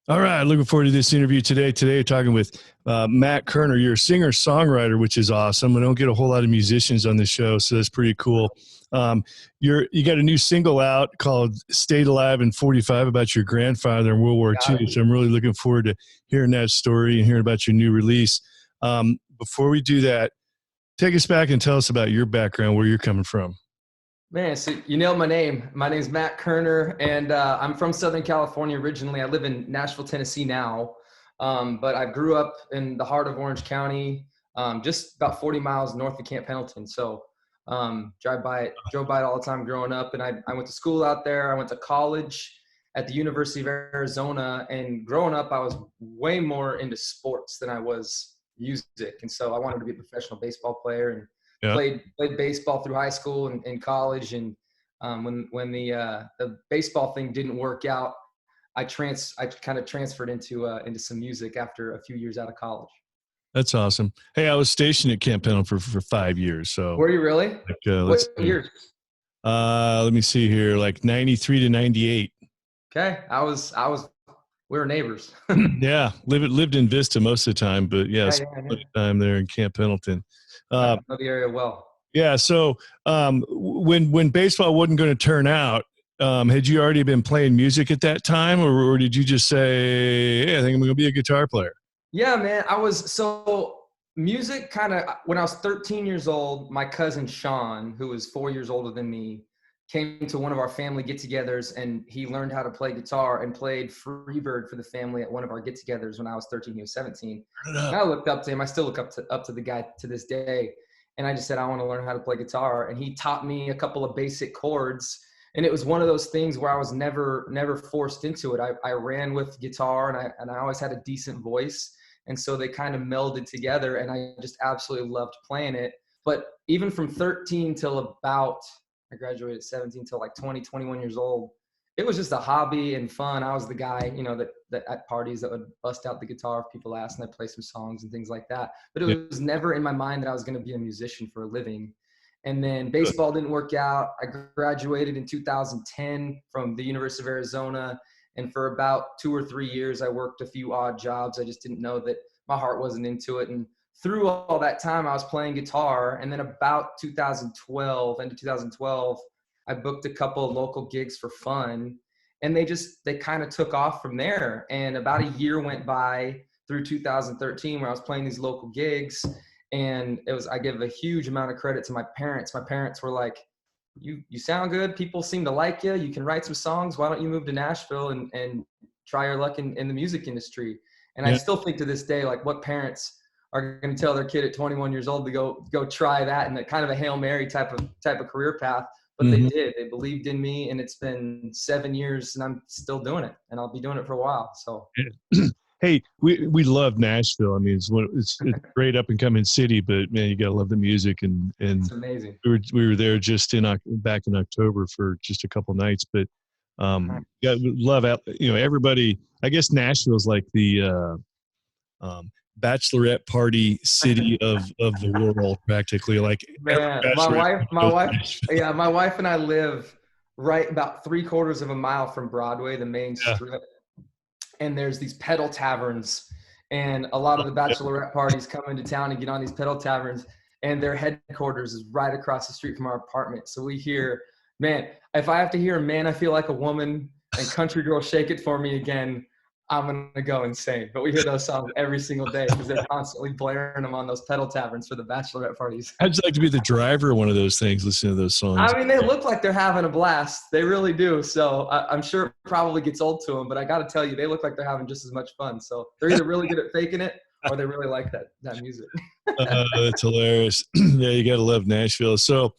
All right, looking forward to this interview today. Today, we're talking with Matt Koerner. You're a singer-songwriter, which is awesome. We don't get a whole lot of musicians on the show, so that's pretty cool. You got a new single out called "Stayed Alive in 45" about your grandfather in World War II. So I'm really looking forward to hearing that story and hearing about your new release. Before we do that, take us back and tell us about your background, where you're coming from. Man, so you nailed my name. My name's Matt Koerner, and I'm from Southern California originally. I live in Nashville, Tennessee now, but I grew up in the heart of Orange County, just about 40 miles north of Camp Pendleton. So drove by it all the time growing up, and I went to school out there. I went to college at the University of Arizona, and growing up, I was way more into sports than I was music, and so I wanted to be a professional baseball player and Yeah. played baseball through high school and college. And when the baseball thing didn't work out, I kind of transferred into some music after a few years out of college. That's awesome. Hey, I was stationed at Camp Pendleton for 5 years. So were you really? Let's what years? Let me see here, like 93 to 98. Okay, we were neighbors. Yeah, lived in Vista most of the time, but yeah. Time there in Camp Pendleton. I know the area well. Yeah, so when baseball wasn't going to turn out, had you already been playing music at that time, or did you just say, hey, I think I'm going to be a guitar player? Yeah, man. Music kind of, when I was 13 years old, my cousin Sean, who was 4 years older than me, came to one of our family get-togethers, and he learned how to play guitar and played Freebird for the family at one of our get-togethers when I was 13, he was 17. And I looked up to him. I still look up to the guy to this day. And I just said, I want to learn how to play guitar. And he taught me a couple of basic chords. And it was one of those things where I was never forced into it. I ran with guitar, and I always had a decent voice. And so they kind of melded together, and I just absolutely loved playing it. But even from 13 till about, I graduated at 17 till like 20, 21 years old, it was just a hobby and fun. I was the guy, that at parties that would bust out the guitar if people asked, and I'd play some songs and things like that. But it was never in my mind that I was going to be a musician for a living. And then baseball didn't work out. I graduated in 2010 from the University of Arizona. And for about 2 or 3 years, I worked a few odd jobs. I just didn't know that my heart wasn't into it. And through all that time, I was playing guitar. And then about 2012, end of 2012, I booked a couple of local gigs for fun. And they kind of took off from there. And about a year went by through 2013 where I was playing these local gigs. And I give a huge amount of credit to my parents. My parents were like, you sound good. People seem to like you. You can write some songs. Why don't you move to Nashville and try your luck in the music industry? And I still think to this day, like, what parents are going to tell their kid at 21 years old to go try that, and kind of a Hail Mary type of career path. But they did. They believed in me, and it's been 7 years, and I'm still doing it, and I'll be doing it for a while. So. Hey, we love Nashville. I mean, it's a great up and coming city, but man, you gotta love the music, and it's amazing. We were there just back in October for just a couple nights, but yeah, we love everybody. I guess Nashville is like the bachelorette party city of the world, practically. Like, man, my wife and I live right about 3/4 of a mile from Broadway, the main strip. And there's these pedal taverns, and a lot of the bachelorette parties come into town and get on these pedal taverns, and their headquarters is right across the street from our apartment. So we hear, man, if I have to hear "Man, I Feel Like a Woman" and "Country Girl, Shake It For Me Again," I'm going to go insane. But we hear those songs every single day because they're constantly blaring them on those pedal taverns for the bachelorette parties. How'd you like to be the driver of one of those things, listening to those songs? I mean, they look like they're having a blast. They really do. So I'm sure it probably gets old to them, but I got to tell you, they look like they're having just as much fun. So they're either really good at faking it or they really like that music. That's hilarious. Yeah, you got to love Nashville. So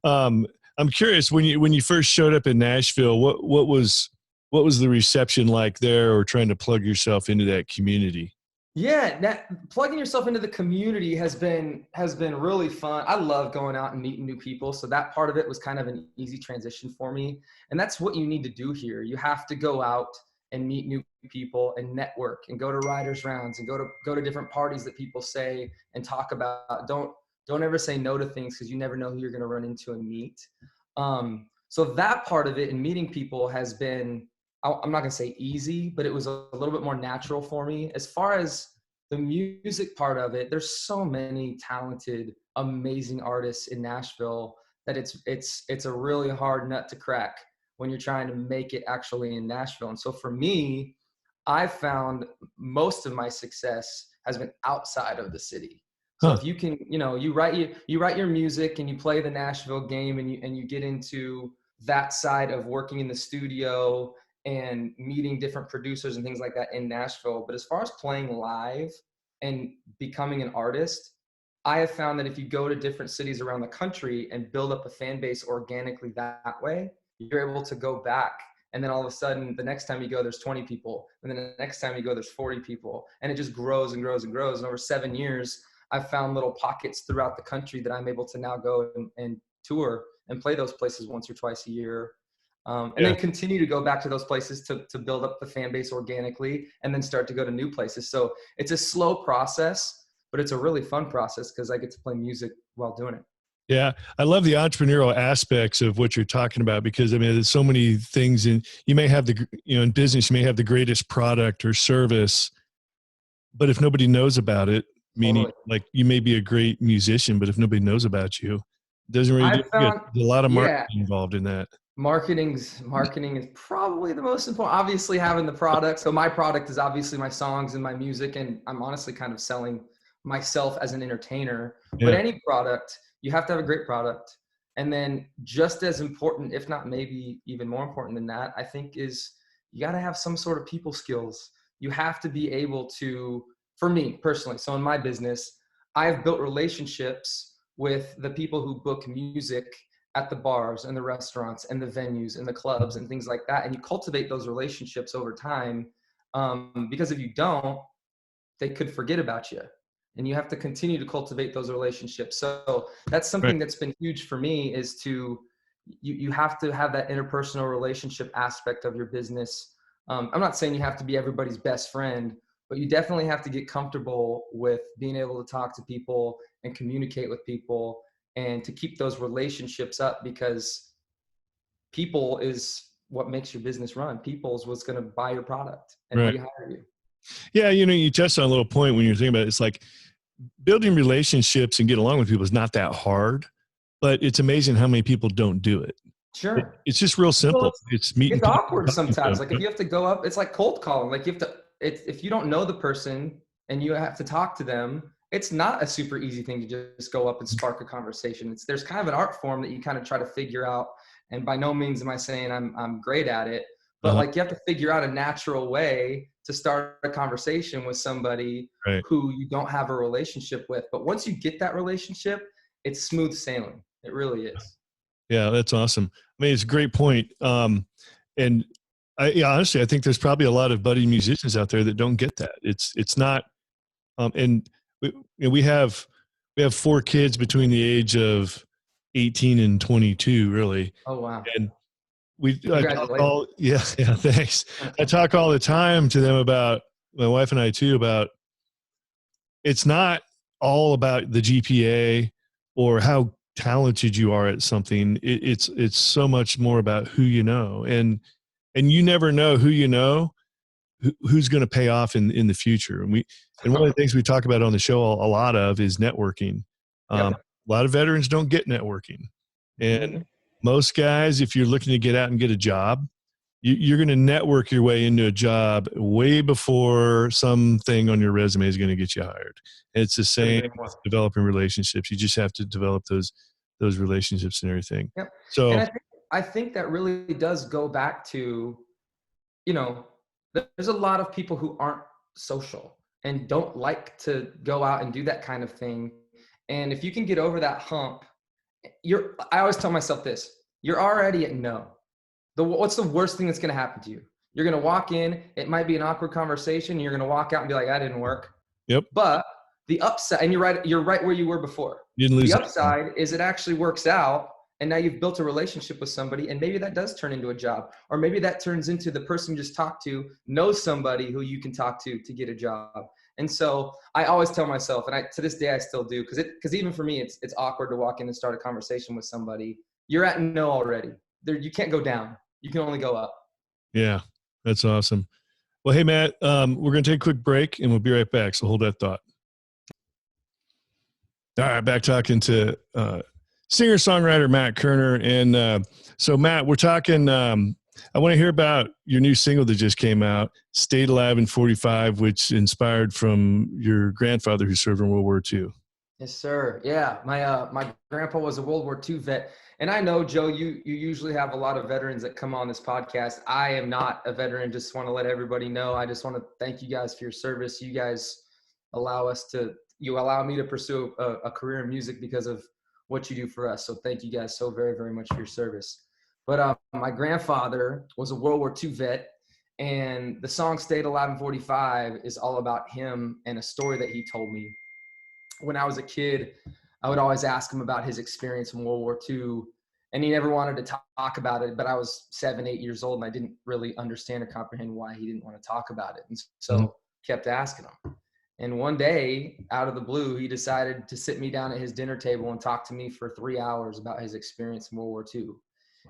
I'm curious, when you first showed up in Nashville, what was the reception like there, or trying to plug yourself into that community? Yeah, plugging yourself into the community has been really fun. I love going out and meeting new people. So that part of it was kind of an easy transition for me. And that's what you need to do here. You have to go out and meet new people and network and go to writers' rounds and go to different parties that people say and talk about. Don't ever say no to things, because you never know who you're going to run into and meet. So that part of it and meeting people has been I'm not going to say easy, but it was a little bit more natural for me. As far as the music part of it, there's so many talented, amazing artists in Nashville that it's a really hard nut to crack when you're trying to make it actually in Nashville. And so for me, I found most of my success has been outside of the city. So Huh. if you can, you write your music and you play the Nashville game and you get into that side of working in the studio and meeting different producers and things like that in Nashville. But as far as playing live and becoming an artist, I have found that if you go to different cities around the country and build up a fan base organically that way, you're able to go back. And then all of a sudden, the next time you go, there's 20 people. And then the next time you go, there's 40 people. And it just grows and grows and grows. And over 7 years, I've found little pockets throughout the country that I'm able to now go and tour and play those places once or twice a year. And Yeah. then continue to go back to those places to build up the fan base organically and then start to go to new places. So it's a slow process, but it's a really fun process because I get to play music while doing it. Yeah, I love the entrepreneurial aspects of what you're talking about because I mean, there's so many things, and you may have in business, you may have the greatest product or service, but if nobody knows about it, meaning Totally. like you may be a great musician, but if nobody knows about you, it doesn't really do I've you good. found, There's a lot of marketing yeah, involved in that. marketing is probably the most important. Obviously, having the product. So my product is obviously my songs and my music, and I'm honestly kind of selling myself as an entertainer. But Yeah, any product, you have to have a great product, and then just as important, if not maybe even more important than that, I think is you got to have some sort of people skills. You have to be able to, for me personally. So in my business, I've built relationships with the people who book music at the bars and the restaurants and the venues and the clubs and things like that. And you cultivate those relationships over time, because if you don't, they could forget about you. And you have to continue to cultivate those relationships. So that's right. something that's been huge for me is you have to have that interpersonal relationship aspect of your business. I'm not saying you have to be everybody's best friend, but you definitely have to get comfortable with being able to talk to people and communicate with people and to keep those relationships up, because people is what makes your business run. People is what's going to buy your product and Right. rehire you. Yeah, you touched on a little point when you're thinking about it. It's like building relationships and get along with people is not that hard, but it's amazing how many people don't do it. Sure. It's just real Well, simple. It's meeting it's people and awkward talking to sometimes. them. Like if you have to go up, it's like cold calling. Like you have to, if you don't know the person and you have to talk to them, it's not a super easy thing to just go up and spark a conversation. There's kind of an art form that you kind of try to figure out. And by no means am I saying I'm great at it, but Uh-huh. like you have to figure out a natural way to start a conversation with somebody Right. who you don't have a relationship with. But once you get that relationship, it's smooth sailing. It really is. Yeah, that's awesome. I mean, it's a great point. And yeah, honestly, I think there's probably a lot of budding musicians out there that don't get that. It's not, and we have 4 kids between the age of 18 and 22, really. Oh, wow. And I talk Congratulations. all, yeah, yeah, thanks. I talk all the time to them about my wife and I too about it's not all about the GPA or how talented you are at something. It's so much more about who you know, and you never know who you know who's going to pay off in the future. And one of the things we talk about on the show a lot of is networking. Yep. A lot of veterans don't get networking, Me and neither. most guys, if you're looking to get out and get a job, you're going to network your way into a job way before something on your resume is going to get you hired. It's the Couldn't same agree with more. developing relationships. You just have to develop those relationships and everything. Yep. And So I think that really does go back to, you know, there's a lot of people who aren't social and don't like to go out and do that kind of thing. And if you can get over that hump, I always tell myself this, you're already at no. What's the worst thing that's going to happen to you? You're going to walk in, it might be an awkward conversation. You're going to walk out and be like, that didn't work. yep, But the upside, and you're right where you were before. you didn't The lose anything. upside is it actually works out, and now you've built a relationship with somebody, and maybe that does turn into a job, or maybe that turns into the person you just talked to knows somebody who you can talk to get a job. And so I always tell myself, and to this day I still do, because even for me it's awkward to walk in and start a conversation with somebody. You're at no already. There, you can't go down. You can only go up. Yeah. That's awesome. Well, hey, Matt, we're going to take a quick break and we'll be right back. So hold that thought. All right, back talking to singer-songwriter Matt Koerner. And so, Matt, we're talking, I want to hear about your new single that just came out, Stayed Alive in 45, which inspired from your grandfather who served in World War II. Yes, sir. Yeah, my grandpa was a World War II vet, and I know, Joe, you usually have a lot of veterans that come on this podcast. I am not a veteran. Just want to let everybody know. I just want to thank you guys for your service. You guys allow me to pursue a career in music because of what you do for us. So thank you guys so very, very much for your service. But my grandfather was a World War II vet, and the song "Stayed Alive in 45" is all about him and a story that he told me. When I was a kid, I would always ask him about his experience in World War II, and he never wanted to talk about it. But I was 7, 8 years old, and I didn't really understand or comprehend why he didn't want to talk about it. And so kept asking him. And one day, out of the blue, he decided to sit me down at his dinner table and talk to me for 3 hours about his experience in World War II.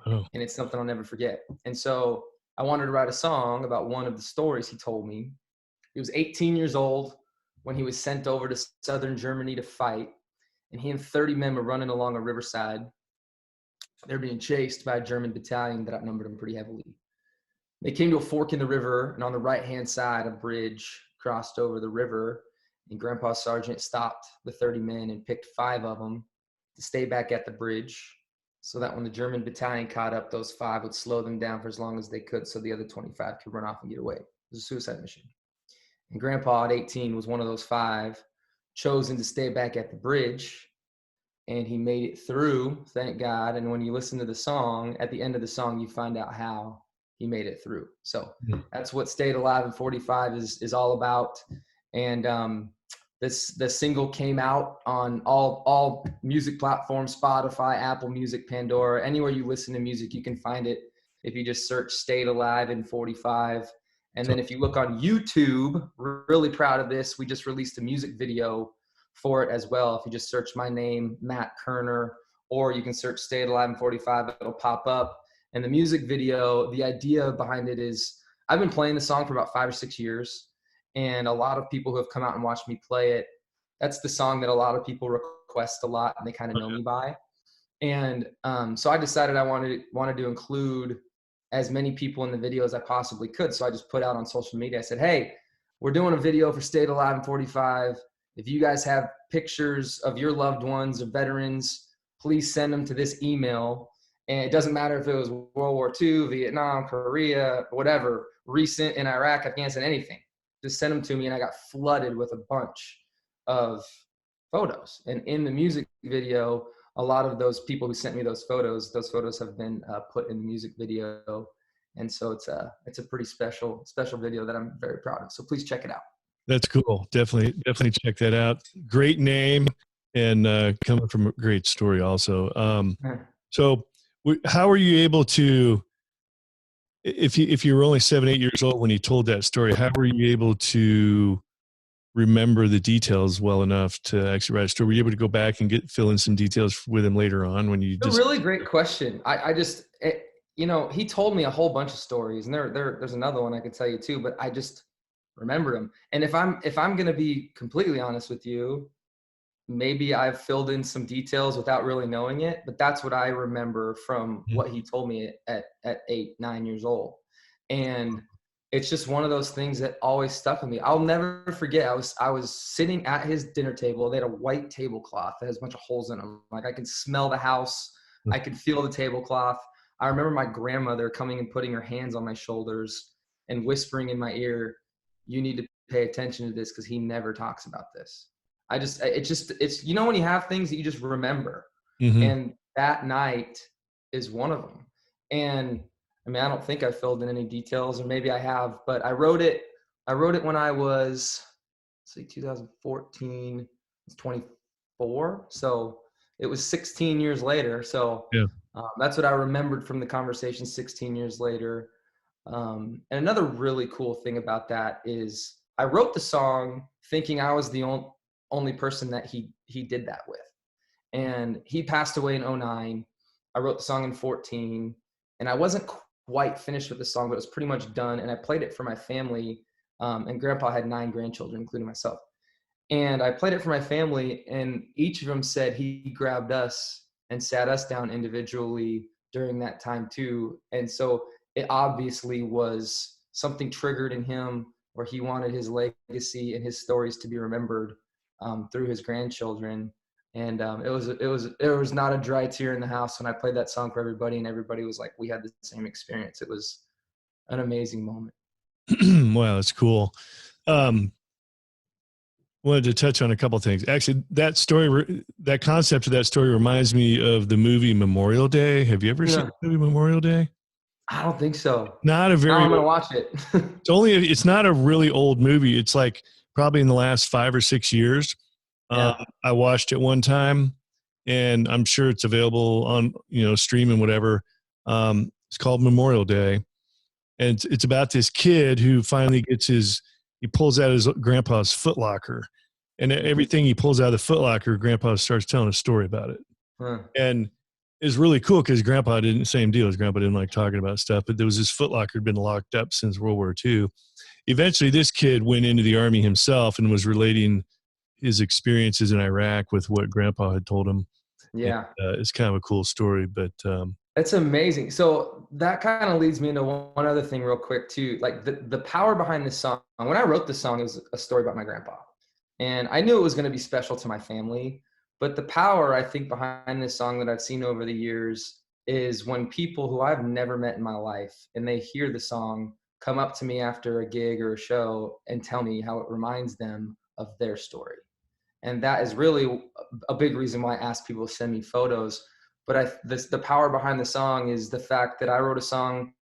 Wow. And it's something I'll never forget. And so I wanted to write a song about one of the stories he told me. He was 18 years old when he was sent over to southern Germany to fight. And he and 30 men were running along a riverside. They're being chased by a German battalion that outnumbered them pretty heavily. They came to a fork in the river, and on the right-hand side, a bridge crossed over the river. And Grandpa's sergeant stopped the 30 men and picked 5 of them to stay back at the bridge so that when the German battalion caught up, those 5 would slow them down for as long as they could so the other 25 could run off and get away. It was a suicide mission. And Grandpa at 18 was one of those 5 chosen to stay back at the bridge. And he made it through, thank God. And when you listen to the song, at the end of the song, you find out how he made it through. So that's what Stayed Alive in 45 is all about. And the single came out on all music platforms, Spotify, Apple Music, Pandora, anywhere you listen to music, you can find it if you just search Stayed Alive in 45. And then if you look on YouTube, really proud of this, we just released a music video for it as well. If you just search my name, Matt Koerner, or you can search Stayed Alive in 45, it'll pop up. And the music video, the idea behind it is I've been playing the song for about 5 or 6 years. And a lot of people who have come out and watched me play it, that's the song that a lot of people request a lot and they kind of know me by. And so I decided I wanted to include as many people in the video as I possibly could. So I just put out on social media, I said, hey, we're doing a video for Stayed Alive in 45. If you guys have pictures of your loved ones or veterans, please send them to this email. And it doesn't matter if it was World War II, Vietnam, Korea, whatever, recent in Iraq, Afghanistan, anything. Just send them to me. And I got flooded with a bunch of photos. And in the music video, a lot of those people who sent me those photos have been put in the music video. And so it's a pretty special video that I'm very proud of. So please check it out. That's cool. Definitely check that out. Great name and coming from a great story also. So how were you able to, if you were only 7, 8 years old when you told that story, how were you able to remember the details well enough to actually write a story? Were you able to go back and fill in some details with him later on when you just... A really great question. He told me a whole bunch of stories, and there's another one I could tell you too, but I just remember them. And if I'm going to be completely honest with you, maybe I've filled in some details without really knowing it, but that's what I remember from what he told me at 8, 9 years old. And it's just one of those things that always stuck with me. I'll never forget. I was sitting at his dinner table. They had a white tablecloth that has a bunch of holes in them. Like I could smell the house. I could feel the tablecloth. I remember my grandmother coming and putting her hands on my shoulders and whispering in my ear, "You need to pay attention to this because he never talks about this." It's when you have things that you just remember. And that night is one of them. And I mean, I don't think I filled in any details, or maybe I have, but I wrote it when I was, 2014, I was 24. So it was 16 years later. So that's what I remembered from the conversation 16 years later. And another really cool thing about that is I wrote the song thinking I was the only person that he did that with. And he passed away in 2009. I wrote the song in 2014, and I wasn't quite finished with the song, but it was pretty much done. And I played it for my family. And grandpa had 9 grandchildren, including myself. And I played it for my family, and each of them said he grabbed us and sat us down individually during that time too. And so it obviously was something triggered in him where he wanted his legacy and his stories to be remembered through his grandchildren. And it was not a dry tear in the house when I played that song for everybody, and everybody was like, we had the same experience. It was an amazing moment. Wow, that's cool. Wanted to touch on a couple of things. Actually, that story, that concept of that story reminds me of the movie Memorial Day. Have you ever seen Yeah. the movie Memorial Day? I don't think so. Not a Now very I'm gonna old, watch it. it's not a really old movie. It's like probably in the last 5 or 6 years. Um, Yeah. I watched it one time, and I'm sure it's available on, stream and whatever. It's called Memorial Day, and it's about this kid who finally he pulls out his grandpa's footlocker, and everything he pulls out of the footlocker, grandpa starts telling a story about it. Huh. And it's really cool because grandpa didn't, same deal. His grandpa didn't like talking about stuff, but there was this footlocker had been locked up since World War II. Eventually this kid went into the army himself and was relating his experiences in Iraq with what grandpa had told him. And, Yeah. it's kind of a cool story, but It's amazing. So that kind of leads me into one other thing real quick too. Like the power behind this song. When I wrote this song, it was a story about my grandpa. And I knew it was going to be special to my family. But the power, I think, behind this song that I've seen over the years is when people who I've never met in my life and they hear the song come up to me after a gig or a show and tell me how it reminds them of their story. And that is really a big reason why I ask people to send me photos. But the power behind the song is the fact that I wrote a song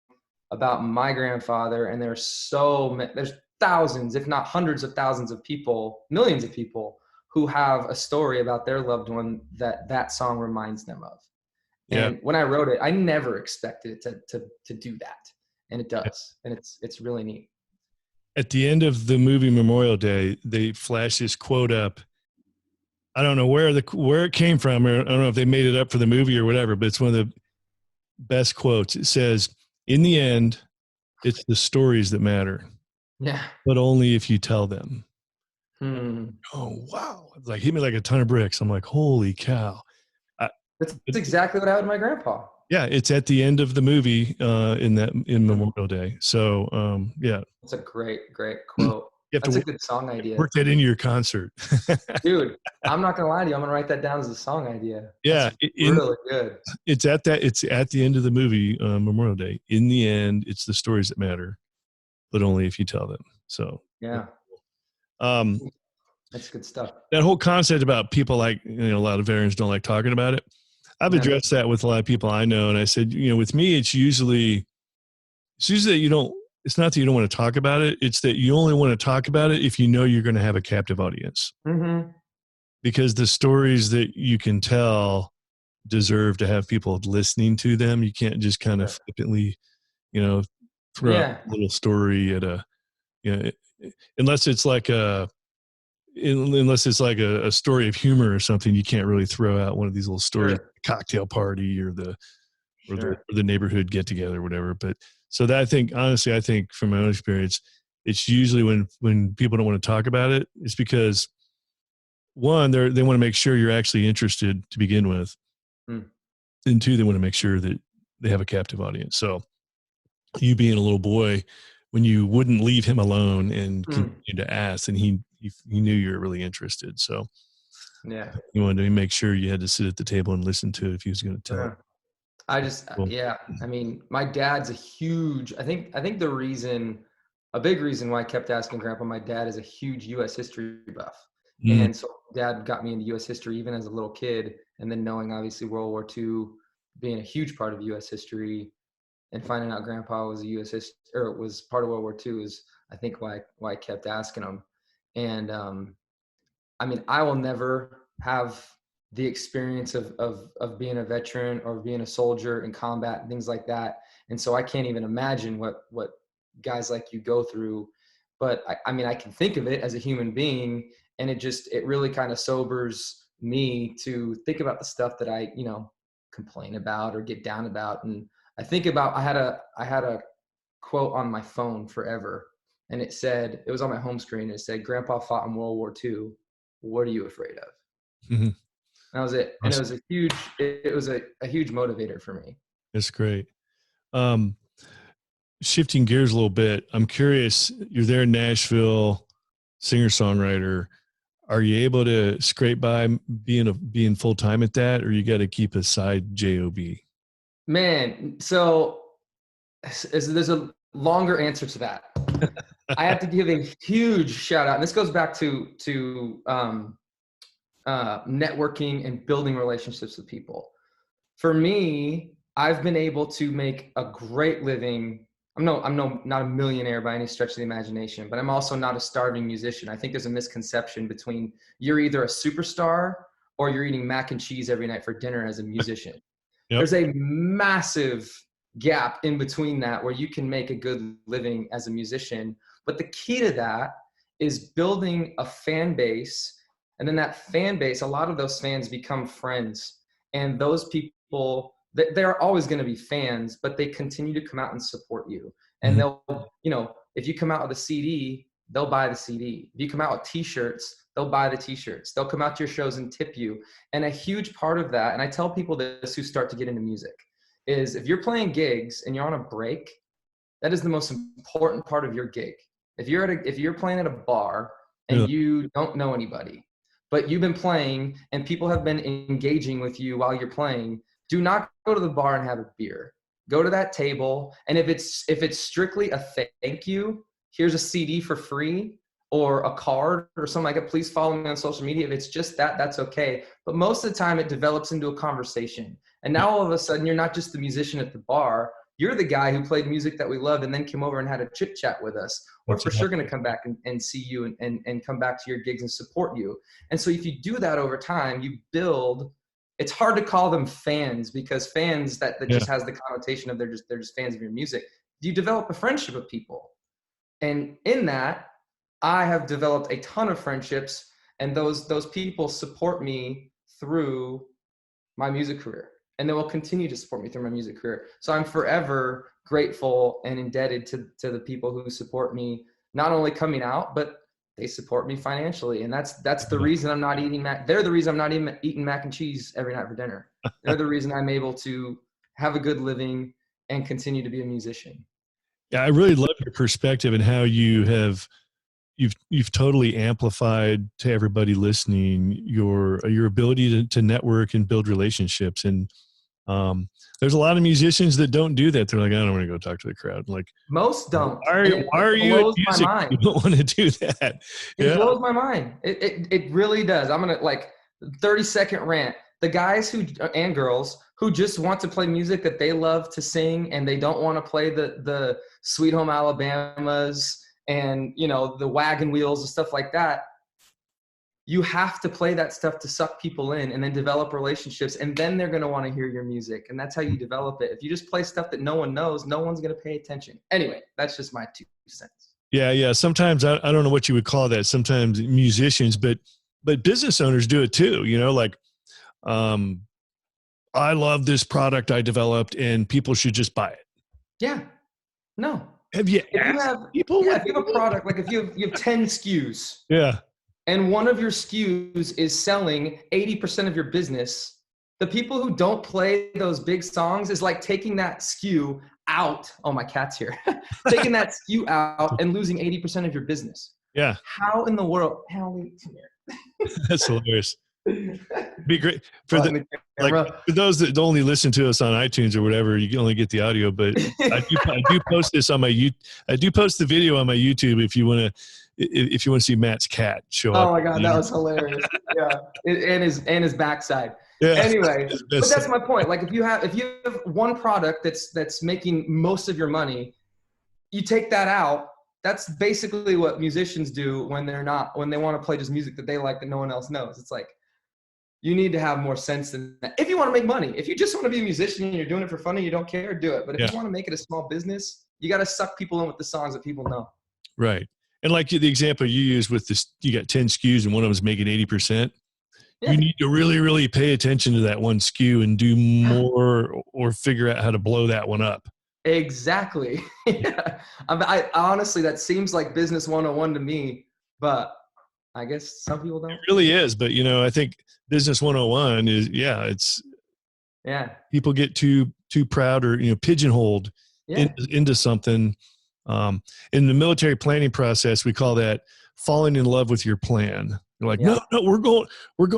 about my grandfather, and there's thousands, if not hundreds of thousands of people, millions of people who have a story about their loved one that song reminds them of. yeah. And when I wrote it, I never expected it to do that, and it does, and it's really neat. At the end of the movie Memorial Day, they flash this quote up. I don't know where it came from, or I don't know if they made it up for the movie or whatever, but it's one of the best quotes. It says, "In the end, it's the stories that matter, Yeah. but only if you tell them." Hmm. Oh, wow. It's like hit me like a ton of bricks. I'm like, holy cow. I, That's exactly what happened to my grandpa. yeah, it's at the end of the movie in Hmm. Memorial Day. So yeah, That's a great, great you quote. have to That's a good song idea. work that into your concert. Dude, I'm not gonna lie to you. I'm gonna write that down as a song idea. That's Yeah, really good. it's at the end of the movie, Memorial Day. In the end, it's the stories that matter, but only if you tell them. So Yeah, um, that's good stuff. that whole concept about people like, a lot of veterans don't like talking about it. I've Yeah. addressed that with a lot of people I know, and I said, with me, it's usually that you don't. It's not that you don't want to talk about it. It's that you only want to talk about it if you know you're going to have a captive audience, Mm-hmm. because the stories that you can tell deserve to have people listening to them. You can't just kind of Sure. flippantly, you know, throw out Yeah. a little story at you know, unless it's like a story of humor or something. You can't really throw out one of these little stories, Sure. cocktail party or Sure. the neighborhood get together or whatever. But so that I think from my own experience, it's usually when people don't want to talk about it, it's because one, they want to make sure you're actually interested to begin with. Mm. And two, they want to make sure that they have a captive audience. So you being a little boy, when you wouldn't leave him alone and Mm. continue to ask, and he knew you were really interested. So Yeah. you wanted to make sure you had to sit at the table and listen to it if he was going to tell it. Uh-huh. I just, Cool. yeah. I mean, my dad's a huge. I think a big reason why I kept asking Grandpa. My dad is a huge U.S. history buff, Mm, and so Dad got me into U.S. history even as a little kid, and then knowing obviously World War II being a huge part of U.S. history, and finding out Grandpa was a U.S. or was part of World War II is, I think, why I kept asking him. And I mean, I will never have the experience of being a veteran or being a soldier in combat and things like that. And so I can't even imagine what guys like you go through. But I mean, I can think of it as a human being, and it really kind of sobers me to think about the stuff that I, complain about or get down about. And I think about, I had a quote on my phone forever, and it said, it was on my home screen. It said, "Grandpa fought in World War II. What are you afraid of?" Mm-hmm. That was it. And it Awesome. was it was a huge motivator for me. That's great. Um, Shifting gears a little bit, I'm curious, you're there in Nashville, singer-songwriter. Are you able to scrape by being full-time at that, or you got to keep a side job? Man, so there's a longer answer to that. I have to give a huge shout out, and this goes back to networking and building relationships with people. For me, I've been able to make a great living. Not a millionaire by any stretch of the imagination, but I'm also not a starving musician. I think there's a misconception between you're either a superstar or you're eating mac and cheese every night for dinner as a musician. Yep. There's a massive gap in between that where you can make a good living as a musician. But the key to that is building a fan base. And then that fan base, a lot of those fans become friends. And those people, they're always going to be fans, but they continue to come out and support you. And Mm-hmm. they'll, if you come out with a CD, they'll buy the CD. If you come out with t-shirts, they'll buy the t-shirts. They'll come out to your shows and tip you. And a huge part of that, and I tell people this who start to get into music, is if you're playing gigs and you're on a break, that is the most important part of your gig. If you're playing at a bar and Yeah. you don't know anybody, but you've been playing and people have been engaging with you while you're playing, do not go to the bar and have a beer. Go to that table, and if it's strictly a thank you, here's a CD for free or a card or something like that, please follow me on social media. If it's just that, that's okay. But most of the time it develops into a conversation. And now all of a sudden you're not just the musician at the bar, you're the guy who played music that we loved and then came over and had a chit chat with us. We're for sure going to come back and see you and come back to your gigs and support you. And so if you do that over time, you build, it's hard to call them fans because fans that just has the connotation of they're just fans of your music. You develop a friendship with people. And in that, I have developed a ton of friendships, and those people support me through my music career. And they will continue to support me through my music career. So I'm forever grateful and indebted to the people who support me, not only coming out, but they support me financially. And that's the reason I'm not eating they're the reason I'm not even eating mac and cheese every night for dinner. They're the reason I'm able to have a good living and continue to be a musician. Yeah, I really love your perspective and how you've totally amplified to everybody listening your ability to network and build relationships. And there's a lot of musicians that don't do that. They're like, I don't want to go talk to the crowd. Like, most don't. Why are you in music? You don't want to do that. It blows my mind. It really does. I'm gonna 30-second rant. The guys and girls who just want to play music that they love to sing, and they don't want to play the Sweet Home Alabamas and the Wagon Wheels and stuff like that. You have to play that stuff to suck people in and then develop relationships, and then they're going to want to hear your music. And that's how you develop it. If you just play stuff that no one knows, no one's going to pay attention. Anyway, that's just my 2 cents. Yeah. Sometimes I don't know what you would call that. Sometimes musicians, but business owners do it too. I love this product I developed and people should just buy it. Yeah. No. Have you asked people? Yeah, if you have a product, like if you have 10 SKUs. Yeah. And one of your SKUs is selling 80% of your business, the people who don't play those big songs is like taking that SKU out. Oh, my cat's here. Taking that SKU out and losing 80% of your business. Yeah. How in the world? Come here. That's hilarious. Be great for those that only listen to us on iTunes or whatever. You can only get the audio, but I do post this on I do post the video on my YouTube if you want to see Matt's cat show up. Oh my God, that was hilarious. Yeah, and his backside. Yeah. Anyway, but that's my point. Like if you have one product that's making most of your money, you take that out. That's basically what musicians do when they want to play just music that they like that no one else knows. It's like, you need to have more sense than that. If you want to make money, if you just want to be a musician and you're doing it for fun and you don't care, do it. But if you want to make it a small business, you got to suck people in with the songs that people know. Right. And like the example you used with this, you got 10 SKUs and one of them is making 80%. you Yeah. need to really, really pay attention to that one SKU and do more or figure out how to blow that one up. Exactly. Yeah. I honestly, that seems like business 101 to me, but I guess some people It don't. really is. But, I think business 101 is, it's Yeah. people get too proud or, pigeonholed Yeah. into something. In the military planning process, we call that falling in love with your plan. You're like, no, Yeah. we're going,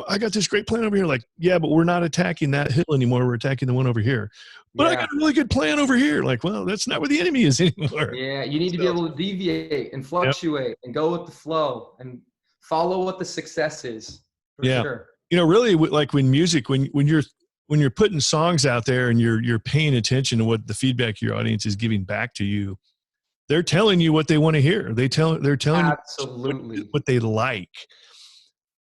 I got this great plan over here. Like, yeah, but we're not attacking that hill anymore. We're attacking the one over here. But I got Yeah. a really good plan over here. Like, well, that's not where the enemy is anymore. Yeah. You need to be So, able to deviate and yep, fluctuate and go with the flow and follow what the success is for yeah. sure. Really, like when music, when you're putting songs out there and you're paying attention to what the feedback your audience is giving back to you, they're telling you what they want to hear. They're telling you Absolutely. what they like.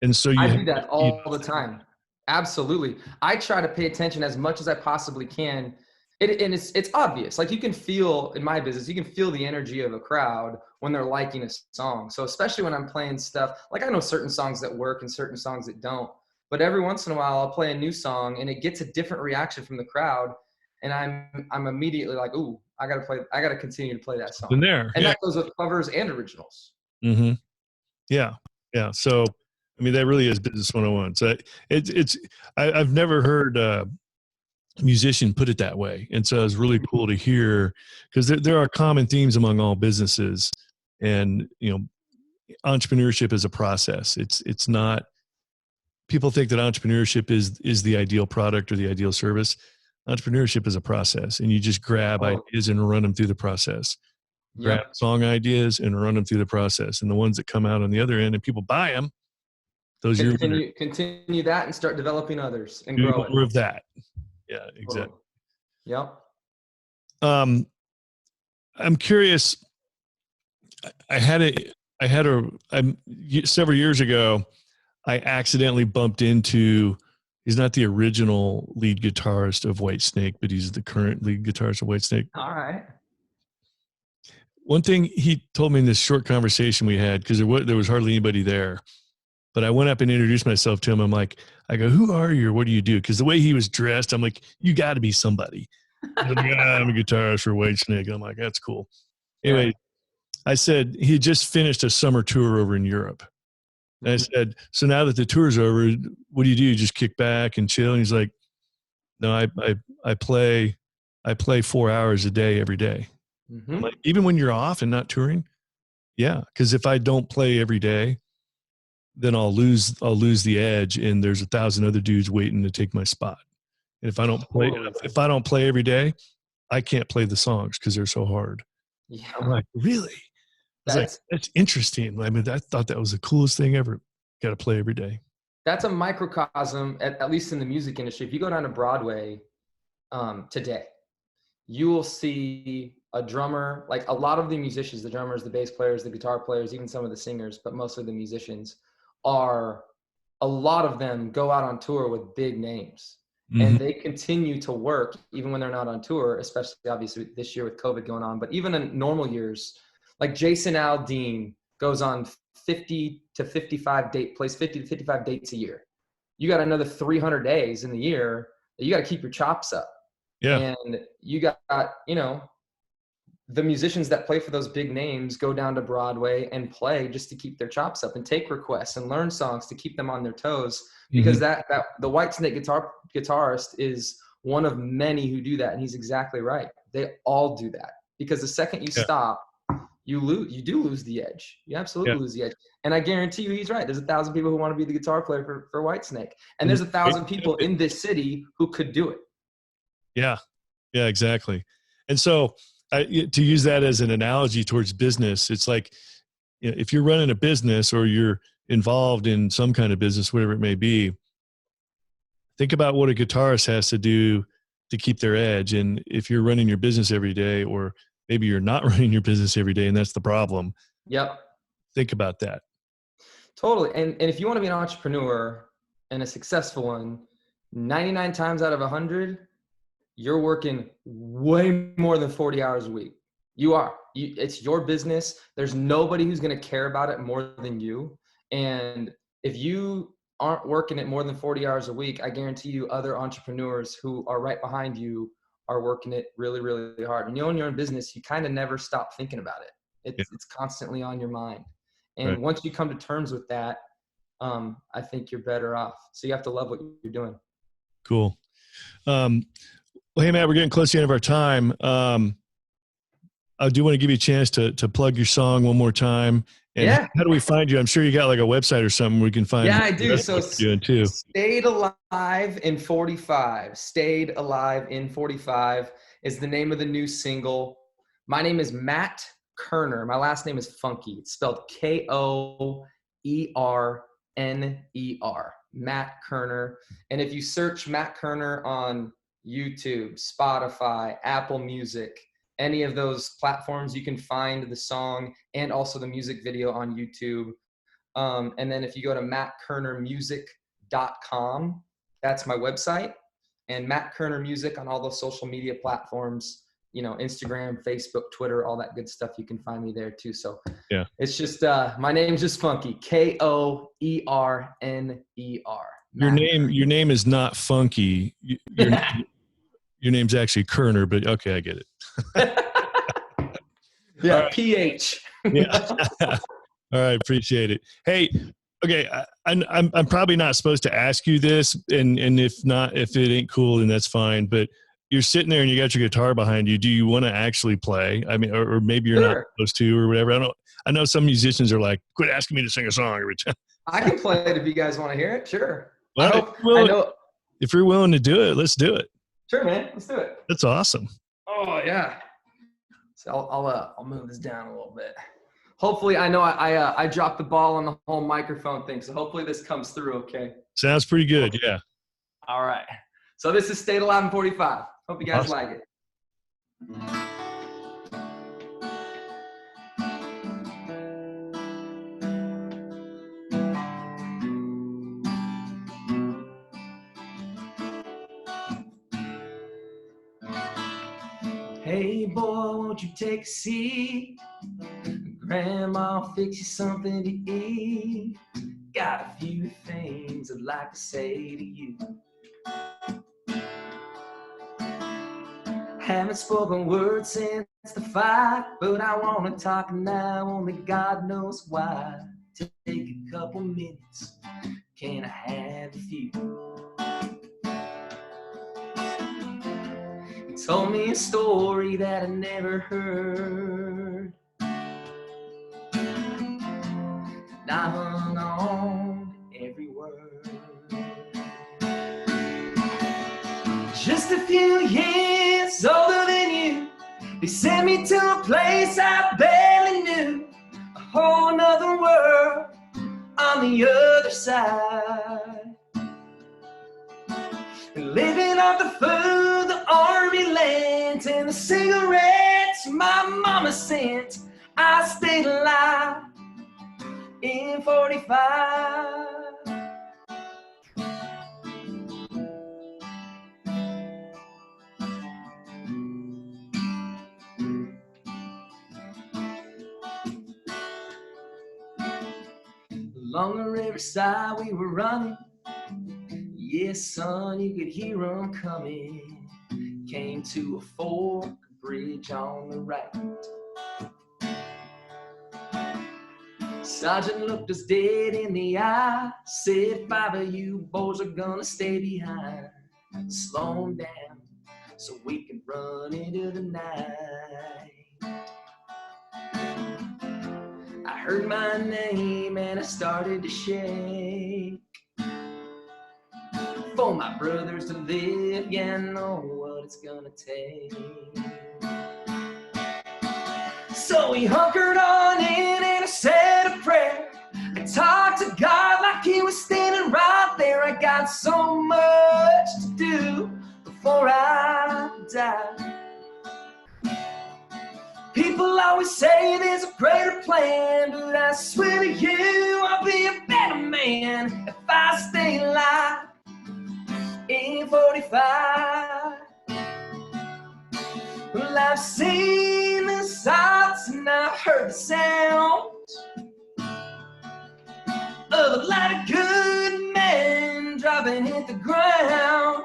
And so you I have do to that feed all the off that. time. Absolutely. I try to pay attention as much as I possibly can. And it's obvious. Like you can feel in my business, you can feel the energy of a crowd when they're liking a song. So especially when I'm playing stuff, like I know certain songs that work and certain songs that don't. But every once in a while I'll play a new song and it gets a different reaction from the crowd. And I'm immediately like, ooh, I gotta continue to play that In song. there. And Yeah. that goes with covers and originals. Mm-hmm. Yeah. Yeah. So, I mean, that really is business 101. So I've never heard a musician put it that way. And so it's really cool to hear because there are common themes among all businesses, and, entrepreneurship is a process. It's not, people think that entrepreneurship is the ideal product or the ideal service. Entrepreneurship is a process, and you just grab Oh, ideas and run them through the process. Grab yep. song ideas and run them through the process. And the ones that come out on the other end and people buy them, those are your winners. Continue that and start developing others and Do grow it. more of that. Yeah, Totally. exactly. Yep. Um, I'm curious. I had a, several years ago, I accidentally bumped into, he's not the original lead guitarist of Whitesnake, but he's the current lead guitarist of Whitesnake. All right. One thing he told me in this short conversation we had, because there was hardly anybody there, but I went up and introduced myself to him. I go, who are you or what do you do? Because the way he was dressed, I'm like, you got to be somebody. He's like, I'm a guitarist for Whitesnake. I'm like, that's cool. Yeah. Anyway, I said, he had just finished a summer tour over in Europe. And I said, so now that the tour's over, what do? You just kick back and chill? And he's like, no, I play 4 hours a day every day. I'm Mm-hmm. like, even when you're off and not touring? Yeah. Because if I don't play every day, then I'll lose the edge, and there's 1,000 other dudes waiting to take my spot. And if I don't play, Totally. if I don't play every day, I can't play the songs because they're so hard. I'm Yeah. like, really? I was like, That's that's interesting. I mean, I thought that was the coolest thing ever. Got to play every day. that's a microcosm, at least in the music industry. If you go down to Broadway today, you will see a drummer, like a lot of the musicians, the drummers, the bass players, the guitar players, even some of the singers, but mostly the musicians a lot of them go out on tour with big names. Mm-hmm. And they continue to work even when they're not on tour, especially obviously this year with COVID going on. But even in normal years, like Jason Aldean goes on 50 to 55 plays 50 to 55 dates a year. You got another 300 days in the year that you got to keep your chops up. Yeah. And you got, the musicians that play for those big names go down to Broadway and play just to keep their chops up and take requests and learn songs to keep them on their toes. Because Mm-hmm. that the Whitesnake guitarist is one of many who do that, and he's exactly right. They all do that because the second you Yeah. stop, you do lose the edge. You absolutely lose the edge. And I guarantee you, he's right. There's 1,000 people who want to be the guitar player for Whitesnake, and there's 1,000 people in this city who could do it. Yeah. Yeah, exactly. And so to use that as an analogy towards business, it's like, if you're running a business or you're involved in some kind of business, whatever it may be, think about what a guitarist has to do to keep their edge. And if you're running your business every day, or maybe you're not running your business every day, and that's the problem. Yep. Think about that. Totally. And if you want to be an entrepreneur and a successful one, 99 times out of 100, you're working way more than 40 hours a week. You are. It's your business. There's nobody who's going to care about it more than you. And if you aren't working it more than 40 hours a week, I guarantee you other entrepreneurs who are right behind you are working it really, really hard. When you own your own business, you kind of never stop thinking about it. Yeah. It's constantly on your mind. And Right. once you come to terms with that, I think you're better off. So you have to love what you're doing. Cool. Well, hey, Matt, we're getting close to the end of our time. I do want to give you a chance to plug your song one more time. And Yeah. how do we find you? I'm sure you got like a website or something where we can find. Yeah, I do. So doing too. Stayed Alive in 45. Stayed Alive in 45 is the name of the new single. My name is Matt Koerner. My last name is Funky. It's spelled Koerner. Matt Koerner. And if you search Matt Koerner on YouTube, Spotify, Apple Music, any of those platforms, you can find the song and also the music video on YouTube. And then if you go to mattkoernermusic.com, that's my website. And Matt Koerner Music on all those social media platforms, Instagram, Facebook, Twitter, all that good stuff. You can find me there too. So yeah, it's just, my name's just Funky, Koerner. Your name is not Funky. Your name's actually Koerner, but okay, I get it. Yeah, right. PH. Yeah. All right, appreciate it. Hey, okay, I'm probably not supposed to ask you this, and if it ain't cool, then that's fine. But you're sitting there and you got your guitar behind you. Do you want to actually play? I mean, or maybe you're not supposed to, or whatever. I know some musicians are like, quit asking me to sing a song every time. I can play it if you guys want to hear it. Sure. Well, I know. If you're willing to do it, let's do it. Sure, man. Let's do it. That's awesome. Oh yeah. So I'll move this down a little bit. Hopefully, I know I dropped the ball on the whole microphone thing, so hopefully this comes through okay. Sounds pretty good, yeah. All right. So this is Stayed Alive in 45. Hope you guys like it. Hey boy, won't you take a seat? Grandma fix you something to eat. Got a few things I'd like to say to you. Haven't spoken words since the fight, but I want to talk now, only God knows why. Take a couple minutes, can I have a few? You told me a story that I never heard. And I hung on every word. Just a few years older than you, they sent me to a place I barely knew. A whole nother world on the other side. And living off the food the army lent and the cigarettes my mama sent, I stayed alive in 45. Along the riverside we were running. Yes, son, you could hear 'em coming. Came to a fork bridge on the right. Sergeant looked us dead in the eye, said 5 of you boys are gonna stay behind. Slow 'em down so we can run into the night. I heard my name and I started to shake. For my brothers to live, yeah, I know what it's gonna take. So we hunkered on in and I said a prayer. I talked to God like he was standing right there. I got so much to do before I die. People always say there's a greater plan, but I swear to you I'll be a better man if I stay alive in 45. Well, I've seen the sights and I've heard the sounds of a lot of good men ground.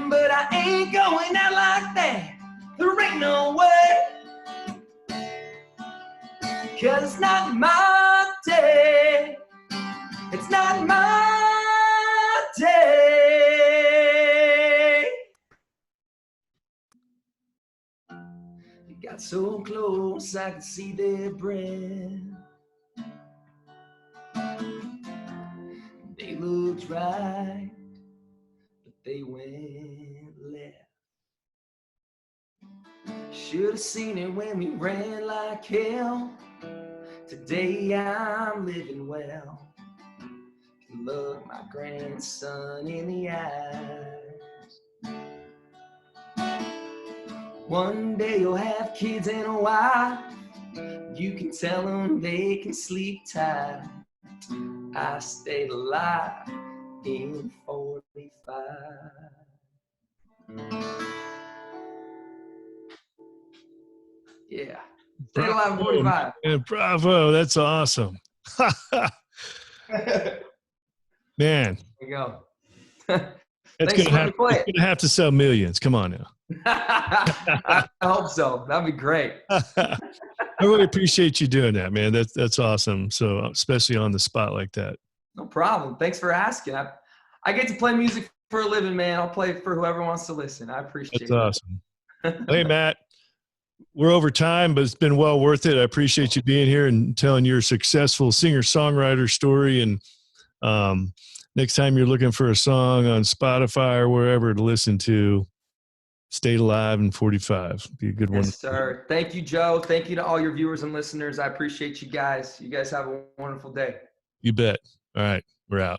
But I ain't going out like that. There ain't no way. 'Cause it's not my day. It's not my day. You got so close, I could see their breath. They looked right, but they went left. Should have seen it when we ran like hell. Today I'm living well. Can look my grandson in the eyes. One day you'll have kids and a wife. You can tell them they can sleep tight. I stayed alive in 45. Yeah. Stayed alive in 45. Bravo. That's awesome. Man. There you go. It's going to have to sell millions. Come on now. I hope so. That'd be great. I really appreciate you doing that, man. That's awesome. So especially on the spot like that. No problem. Thanks for asking. I get to play music for a living, man. I'll play for whoever wants to listen. I appreciate it. That's awesome. Hey, Matt, we're over time, but it's been well worth it. I appreciate you being here and telling your successful singer-songwriter story. And next time you're looking for a song on Spotify or wherever to listen to, Stayed Alive in 45. Be a good one. Yes, sir. Thank you, Joe. Thank you to all your viewers and listeners. I appreciate you guys. You guys have a wonderful day. You bet. All right. We're out.